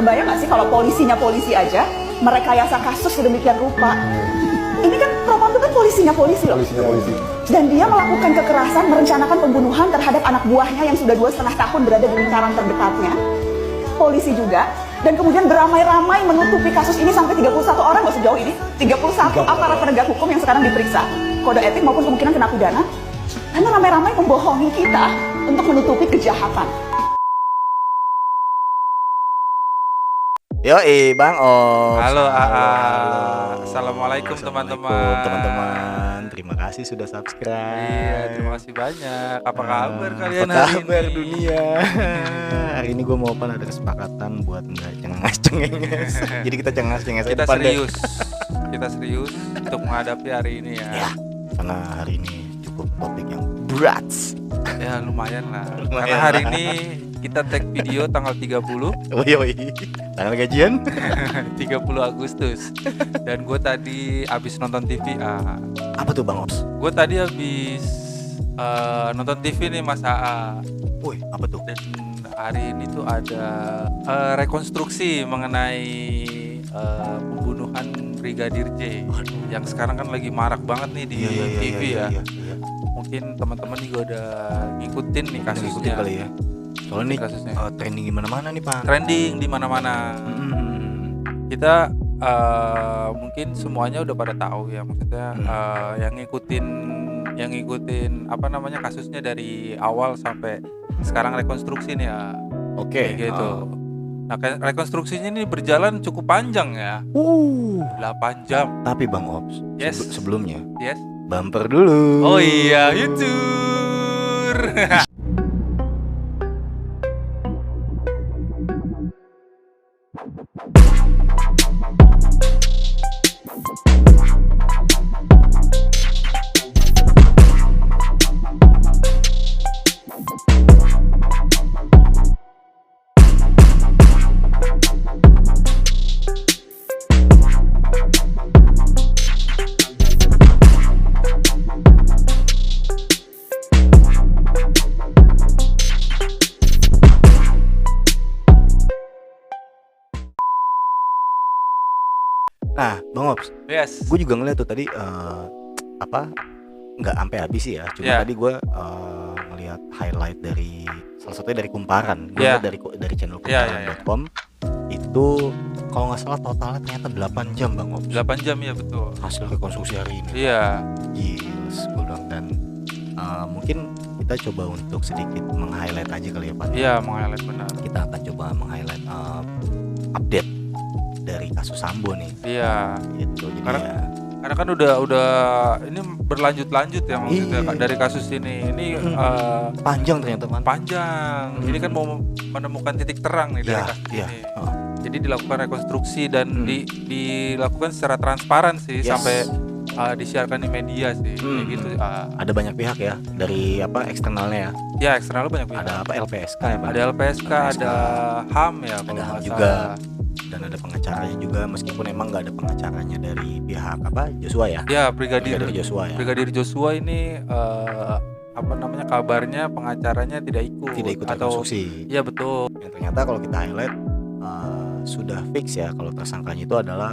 Kebayang nggak sih kalau polisinya polisi aja merekayasa kasus sedemikian rupa? Ini kan propam itu kan polisinya polisi loh. Dan dia melakukan kekerasan, merencanakan pembunuhan terhadap anak buahnya yang sudah 2,5 tahun berada di lingkaran terdekatnya. Polisi juga. Dan kemudian beramai-ramai menutupi kasus ini sampai 31 orang loh sejauh ini. 31 aparat penegak hukum yang sekarang diperiksa. Kode etik maupun kemungkinan kena pidana. Karena ramai-ramai membohongi kita untuk menutupi kejahatan. Yoi Bang Ops. Halo AA. Halo. Assalamualaikum Assalamualaikum, teman-teman. Terima kasih sudah subscribe. Iya, terima kasih banyak. Apa kabar kalian Apa hari kabar ini? dunia? Hari ini gue mau ada kesempatan buat nggak cengas-cengenges. Jadi kita cengas-cenges Kita depan deh. serius. Kita serius untuk menghadapi hari ini ya. Ya, karena hari ini cukup topik yang berat. Ya lumayan lah. Lumayan Karena hari lah. ini kita tag video tanggal 30 Woi, tanggal gajian? 30 Agustus. Dan gue tadi abis nonton TV. Apa tuh Bang Ops? Gue tadi abis nonton TV nih Mas AA. Woi, apa tuh? Dan hari ini tuh ada rekonstruksi mengenai pembunuhan Brigadir J. Yang sekarang kan lagi marak banget nih di TV ya. Iya. Mungkin teman-teman juga udah ngikutin nih Udah kasusnya. ngikutin kali ya. Soalnya nih Kasusnya. trending di mana-mana nih Pak. Trending di mana-mana. Kita mungkin semuanya udah pada tahu ya, maksudnya yang ngikutin apa namanya kasusnya dari awal sampai sekarang rekonstruksi nih ya. Oke. Kayak gitu. Nah, rekonstruksinya ini berjalan cukup panjang ya. 8 jam. Tapi Bang Ops, Yes. sebelumnya Yes. bumper dulu. Oh iya, YouTuber. Nah, Bang Ops, Yes. gue juga ngeliat tuh tadi nggak sampai habis sih ya. Cuma Yeah. tadi gue ngeliat highlight dari salah satunya dari Kumparan. Gue Yeah. liat dari channel Yeah, kumparan.com. Itu kalau nggak salah totalnya ternyata 8 jam Bang Ops. 8 jam ya, betul. Hasil rekonstruksi hari ini. Iya. Gils, gue bilang. Dan mungkin kita coba untuk sedikit meng-highlight aja kali ya Pak. Iya, meng-highlight benar. Kita akan coba meng-highlight update dari kasus Sambo nih. Iya. Gitu. Jadi Karena- Karena kan udah ini berlanjut-lanjut ya maksudnya Iya. dari kasus ini. Ini panjang ternyata kan. panjang. Ini kan mau menemukan titik terang nih dari Iya, kasus iya. ini. Heeh. Jadi dilakukan rekonstruksi dan dilakukan secara transparan sih Yes. sampai disiarkan di media sih. Kayak gitu. Ada banyak pihak ya dari eksternalnya ya. Ya eksternal banyak pihak. Ada LPSK ya Pak. Ada LPSK, ada HAM ya kalau Ada HAM nggak juga. salah. Dan ada pengacaranya juga meskipun emang nggak ada pengacaranya dari pihak Joshua ya. Ya Brigadir Joshua ya. Brigadir Joshua ini apa namanya kabarnya pengacaranya tidak ikut Tidak ikut atau rekonstruksi. iya betul. Yang ternyata kalau kita highlight sudah fix ya kalau tersangkanya itu adalah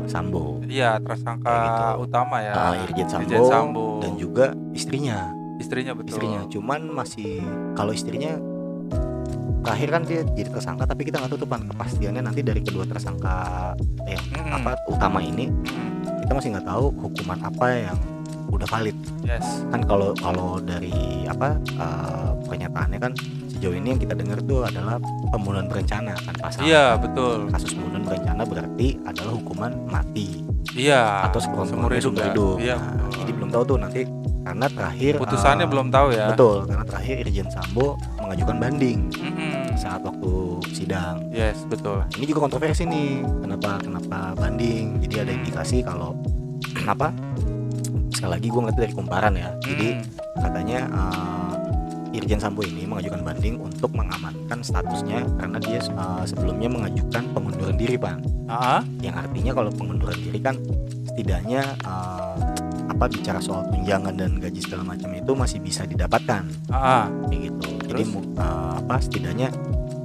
Sambo. Iya tersangka Kayak gitu. utama ya. Irjen Sambo, Irjen Sambo. dan juga istrinya. Istrinya betul. Cuman masih kalau istrinya terakhir kan dia jadi tersangka tapi kita nggak tutupan kepastiannya nanti dari kedua tersangka utama ini kita masih nggak tahu hukuman apa yang udah valid. Yes. Kan kalau dari pernyataannya kan sejauh ini yang kita dengar tuh adalah pembunuhan berencana kan pasal. Iya betul. Kasus pembunuhan berencana berarti adalah hukuman mati Iya. atau seumur hidup ya. hidup. Iya. Nah, jadi belum tahu tuh nanti karena terakhir Putusannya belum tahu ya. betul karena terakhir Irjen Sambo mengajukan banding Mm-mm. saat waktu sidang. Yes betul. Ini juga kontroversi nih. Kenapa banding? Jadi ada indikasi kalau kenapa? Sekali lagi gue ngeliat dari Kumparan ya. Jadi katanya Irjen Sambo ini mengajukan banding untuk mengamankan statusnya karena dia sebelumnya mengajukan pengunduran diri Pak. Yang artinya kalau pengunduran diri kan setidaknya bicara soal tunjangan dan gaji segala macam itu masih bisa didapatkan. Kayak gitu. Jadi setidaknya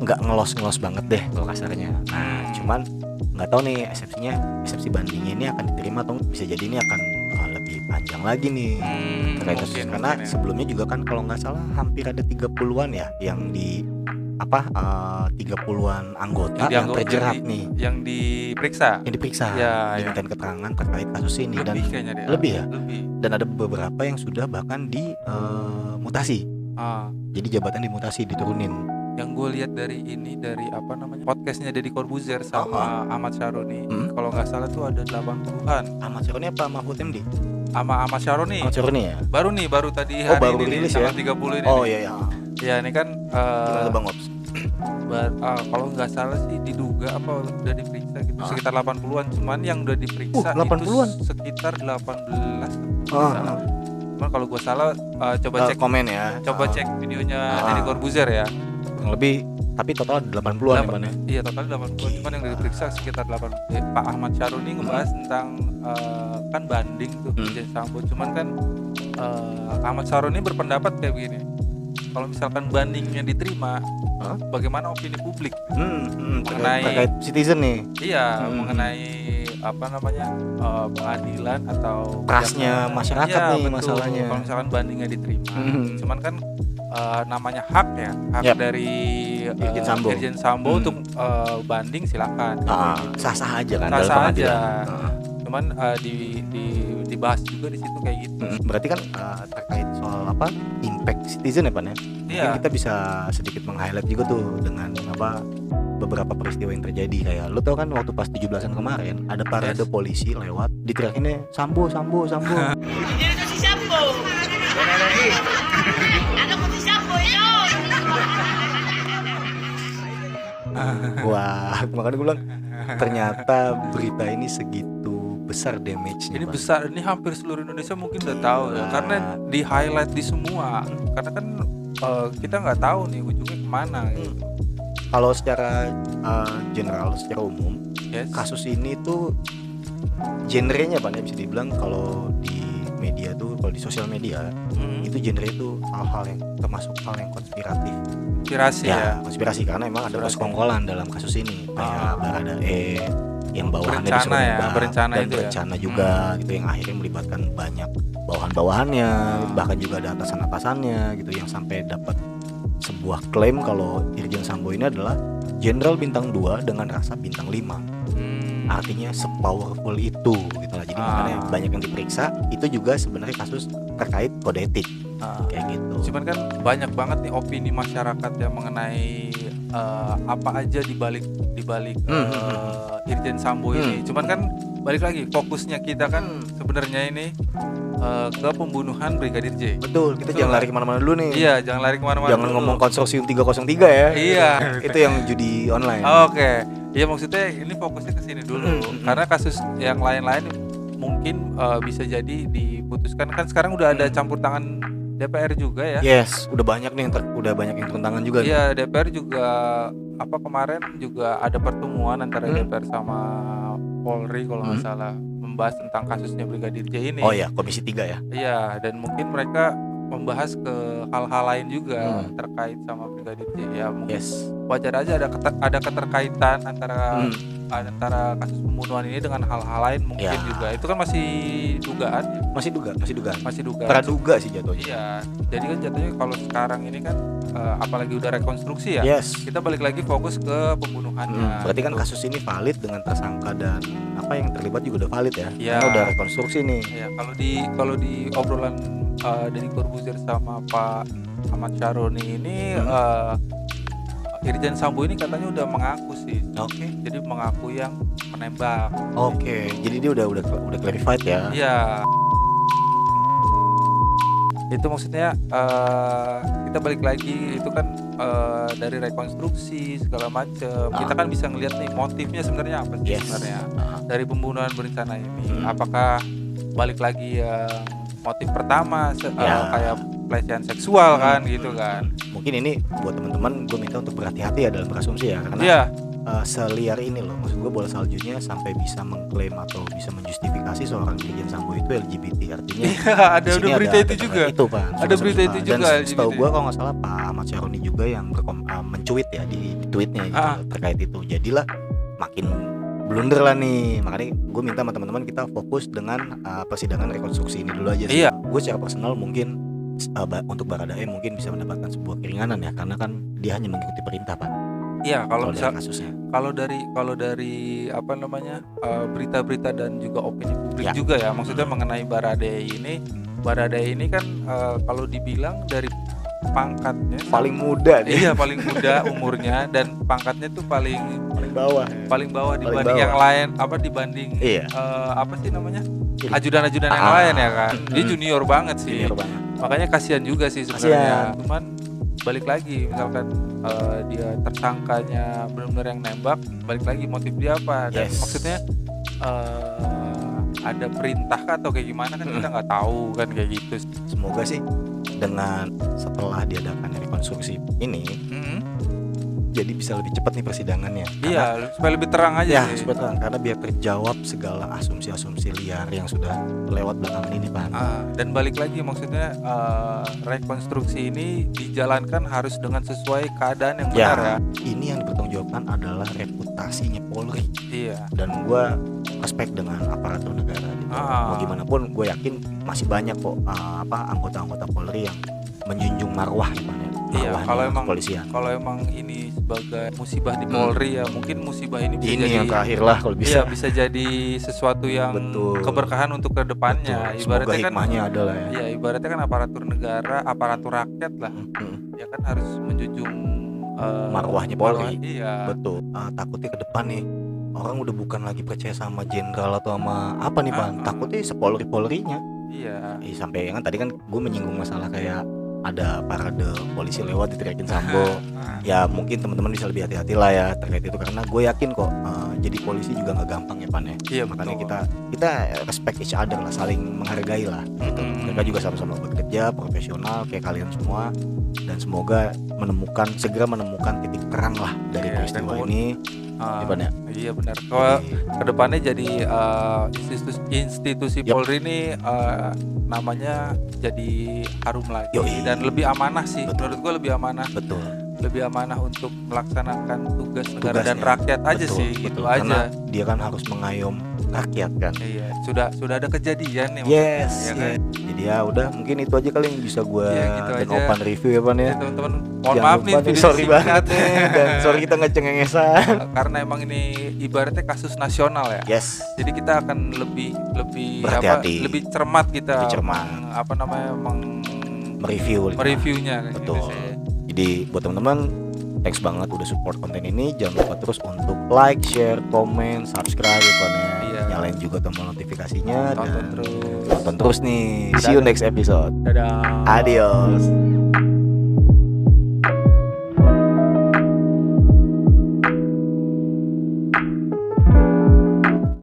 nggak ngelos banget deh kalau kasarnya. Nah, cuman nggak tahu nih eksepsi bandingnya ini akan diterima atau bisa jadi ini akan lebih panjang lagi nih terkait kasus. Karena sebelumnya juga kan kalau nggak salah hampir ada 30-an ya yang di 30-an anggota yang terjerat nih, yang diperiksa ya, dimintain keterangan terkait kasus ini. Lebih dan kayaknya dia. lebih ya. Dan ada beberapa yang sudah bahkan di mutasi. Jadi jabatan dimutasi, diturunin. Yang gue lihat dari podcastnya Deddy Corbuzier sama Ahmad Syaroni, kalau nggak salah tuh ada 80-an. Ahmad Syaroni apa Mahfud MD? Ahmad Syaroni. Ahmad Syaroni ya. Baru tadi hari baru ini rilis tanggal ya? 30 ini. Oh iya. Ya ini kan Gimana Bang Ops? kalau nggak salah sih diduga udah diperiksa gitu sekitar 80-an, cuman yang udah diperiksa 80-an? itu sekitar 18. Cuman kalau gue salah coba cek komen ya. Coba cek videonya Deddy Corbuzier ya. Kurang lebih, tapi total 80-an ya. Iya, total 80-an, cuman yang diperiksa sekitar 8. Pak Ahmad Syaroni ngebahas tentang kan banding tuh Irjen Sambo. Cuman kan Ahmad Syaroni berpendapat kayak begini. Kalau misalkan bandingnya diterima, bagaimana opini publik mengenai terkait citizen nih? Iya, mengenai pengadilan atau trustnya masyarakat iya, nih betul. Masalahnya. Kalau misalkan bandingnya diterima, cuman kan namanya hak dari Irjen Sambo untuk banding silakan. Sah-sah aja kan. Sah-sah aja. Cuman dibahas juga di situ kayak gitu. Berarti kan terkait soal impact citizen ya Pan ya. Iya. Mungkin kita bisa sedikit meng-highlight juga tuh dengan beberapa peristiwa yang terjadi. Kayak lu tau kan waktu pas 17-an kemarin ada parade polisi lewat diteriakinnya Sambo. Ini itu si Sambo. Ada pun si Sambo yuk. Wah, makanya gue bilang ternyata berita ini segitu besar damage-nya. Ini Bang. besar, ini hampir seluruh Indonesia mungkin udah tahu ya, karena di highlight di semua. Karena kan kita nggak tahu nih ujungnya kemana. Gitu. Kalau secara general, secara umum, kasus ini tuh genrenya Pak, bisa dibilang kalau di media tuh, kalau di sosial media itu genre itu hal-hal yang termasuk hal yang konspiratif. Konspirasi karena emang ada persekongkolan dalam kasus ini, kayak Baradae yang bawahannya disuruh berencana dan berencana juga gitu, yang akhirnya melibatkan banyak bawahan-bawahannya, bahkan juga ada atasan-atasannya gitu, yang sampai dapat sebuah klaim kalau Irjen Sambo ini adalah jenderal bintang 2 dengan rasa bintang 5. Artinya sepowerful itu gitu lah. Jadi makanya banyak yang diperiksa. Itu juga sebenarnya kasus terkait kode etik kayak gitu. Cuman kan banyak banget nih opini masyarakat yang mengenai apa aja dibalik Irjen Sambo ini. Cuman kan balik lagi fokusnya kita kan sebenarnya ini ke pembunuhan Brigadir J. Betul, kita jangan lari kemana-mana dulu nih. Iya, jangan lari kemana-mana. Jangan dulu. ngomong konsorsium 303 ya. Iya. Itu yang judi online. Oke. Iya, maksudnya ini fokusnya ke sini dulu. Karena kasus yang lain-lain mungkin bisa jadi diputuskan, kan sekarang udah ada campur tangan DPR juga ya. Yes, udah banyak nih udah banyak yang turun tangan juga. Iya, DPR juga kemarin juga ada pertemuan antara DPR sama Polri kalau nggak salah, membahas tentang kasusnya Brigadir J ini. Oh ya, Komisi 3 ya. Iya, dan mungkin mereka membahas ke hal-hal lain juga terkait sama Brigadir J. Ya mungkin wajar aja ada keterkaitan antara kasus pembunuhan ini dengan hal-hal lain mungkin juga. Itu kan masih dugaan ya. Masih dugaan. Praduga sih jatuhnya. Iya. Jadi kan jatuhnya kalau sekarang ini kan apalagi udah rekonstruksi ya. Yes. Kita balik lagi fokus ke pembunuhannya. Berarti kan kasus ini valid dengan tersangka dan apa yang terlibat juga udah valid ya. Iya. Karena udah rekonstruksi nih. Iya, kalau di obrolan dari Corbuzier sama Pak Ahmad Syaroni ini Irjen Sambo ini katanya udah mengaku sih. Oke. Jadi mengaku yang menembak. Oke. Jadi dia udah clarified ya. Iya. Itu maksudnya kita balik lagi itu kan dari rekonstruksi segala macam. Kita kan bisa ngelihat nih motifnya sebenarnya apa sih sebenarnya dari pembunuhan berencana ini. Apakah balik lagi motif pertama kayak pelecehan seksual kan gitu kan. Mungkin ini buat teman-teman gue minta untuk berhati-hati ya dalam berasumsi ya, karena seliar ini loh. Maksud gue bola saljunya sampai bisa mengklaim atau bisa menjustifikasi seorang Irjen Sambo itu LGBT. Artinya Iya, ada di sini berita itu juga. Itu Pak. Ada berita itu Dan juga, setahu LGBT. gue kalau nggak salah Pak Ahmad Syaroni juga yang mencuit ya di tweetnya gitu, terkait itu. Jadilah makin blunder lah nih. Makanya gue minta sama teman-teman kita fokus dengan persidangan rekonstruksi ini dulu aja sih. Iya. Gue secara personal mungkin untuk Baradae mungkin bisa mendapatkan sebuah keringanan ya, karena kan dia hanya mengikuti perintah Pak. Iya, kalau Dari misal kasusnya. kalau dari apa namanya berita-berita dan juga opini publik Ya. juga ya, maksudnya mengenai Baradae ini kan kalau dibilang dari pangkatnya Paling muda nih. iya paling muda umurnya dan pangkatnya tuh paling Bawah. bawah dibanding bawah. yang lain, apa dibanding Iya. apa sih namanya, Ini. ajudan-ajudan yang lain ya kan. Dia junior banget sih, Junior banget. makanya kasihan juga sih sebenarnya. Cuman balik lagi, misalkan dia tersangkanya benar-benar yang nembak, balik lagi motif dia apa, dan Yes. maksudnya ada perintah kah atau kayak gimana kan kita nggak tahu kan kayak gitu. Semoga sih dengan setelah diadakan rekonstruksi ini jadi bisa lebih cepat nih persidangannya. Iya, supaya lebih terang aja Ya, sih. sebetulnya karena biar terjawab segala asumsi-asumsi liar yang sudah lewat belakangan ini Pak. Dan balik lagi, maksudnya rekonstruksi ini dijalankan harus dengan sesuai keadaan yang benar ya. Ini yang dipertanggungjawabkan adalah reputasinya Polri, Iya. dan gue respect dengan aparatur negara gitu. Mau gimana pun gue yakin masih banyak kok anggota-anggota Polri yang menjunjung marwah ya Pak, ya. Iya, Marwahnya kalau emang kepolisian. kalau emang ini sebagai musibah di Polri ya, mungkin musibah ini bisa Ini jadi yang terakhir lah kalau bisa. Iya, bisa jadi sesuatu yang Betul. keberkahan untuk kedepannya. Betul. Semoga Ibaratnya kan, hikmahnya ada lah ya. iya, ibaratnya kan aparatur negara, aparatur rakyat lah, ya kan harus menjunjung Marwahnya Polri. Iya. Betul. Takutnya ke depan nih orang udah bukan lagi percaya sama jenderal atau sama apa nih Pak. Takutnya sepolri-polrinya. Iya. Sampai kan tadi kan gue menyinggung masalah kayak ada parade polisi lewat di Irjen Sambo. Ya mungkin teman-teman bisa lebih hati-hati lah ya terkait itu, karena gue yakin kok jadi polisi juga nggak gampang ya Pan ya. Iya, Makanya betul. kita respect each other lah, saling menghargai lah gitu. Mereka juga sama-sama bekerja profesional kayak kalian semua, dan semoga segera menemukan titik terang lah dari Iya, peristiwa dan ini. Ya, Pan ya? Iya benar. Kalau kedepannya jadi institusi Yup. Polri ini namanya jadi harum lagi Yoi. dan lebih amanah sih. Betul. Menurut gue lebih amanah. Betul. Lebih amanah untuk melaksanakan tugas negara dan Tugasnya. rakyat aja Betul, sih, betul. gitu Karena aja. dia kan harus mengayom rakyat kan. Iya, sudah ada kejadian nih. Yes, ya kan? Jadi ya udah mungkin itu aja kali yang bisa gue Iya, gitu dan aja. Opan review ya Pan ya. Ya, teman-teman, mohon Jangan maaf lupa nih nih, video sorry singkat. banget nih, dan sorry kita ngecengengesan. Karena emang ini ibaratnya kasus nasional ya. Yes. Jadi kita akan lebih Berhati-hati. lebih cermat kita. Lebih cermat. Mereview. Mereviewnya kayak Betul. gitu sih. Jadi buat teman-teman, thanks banget udah support konten ini. Jangan lupa terus untuk like, share, komen, subscribe ya Pan ya. Iya. Nyalain juga tombol notifikasinya Tonton dan terus. tonton terus nih. See you next episode. Dadah. Adios.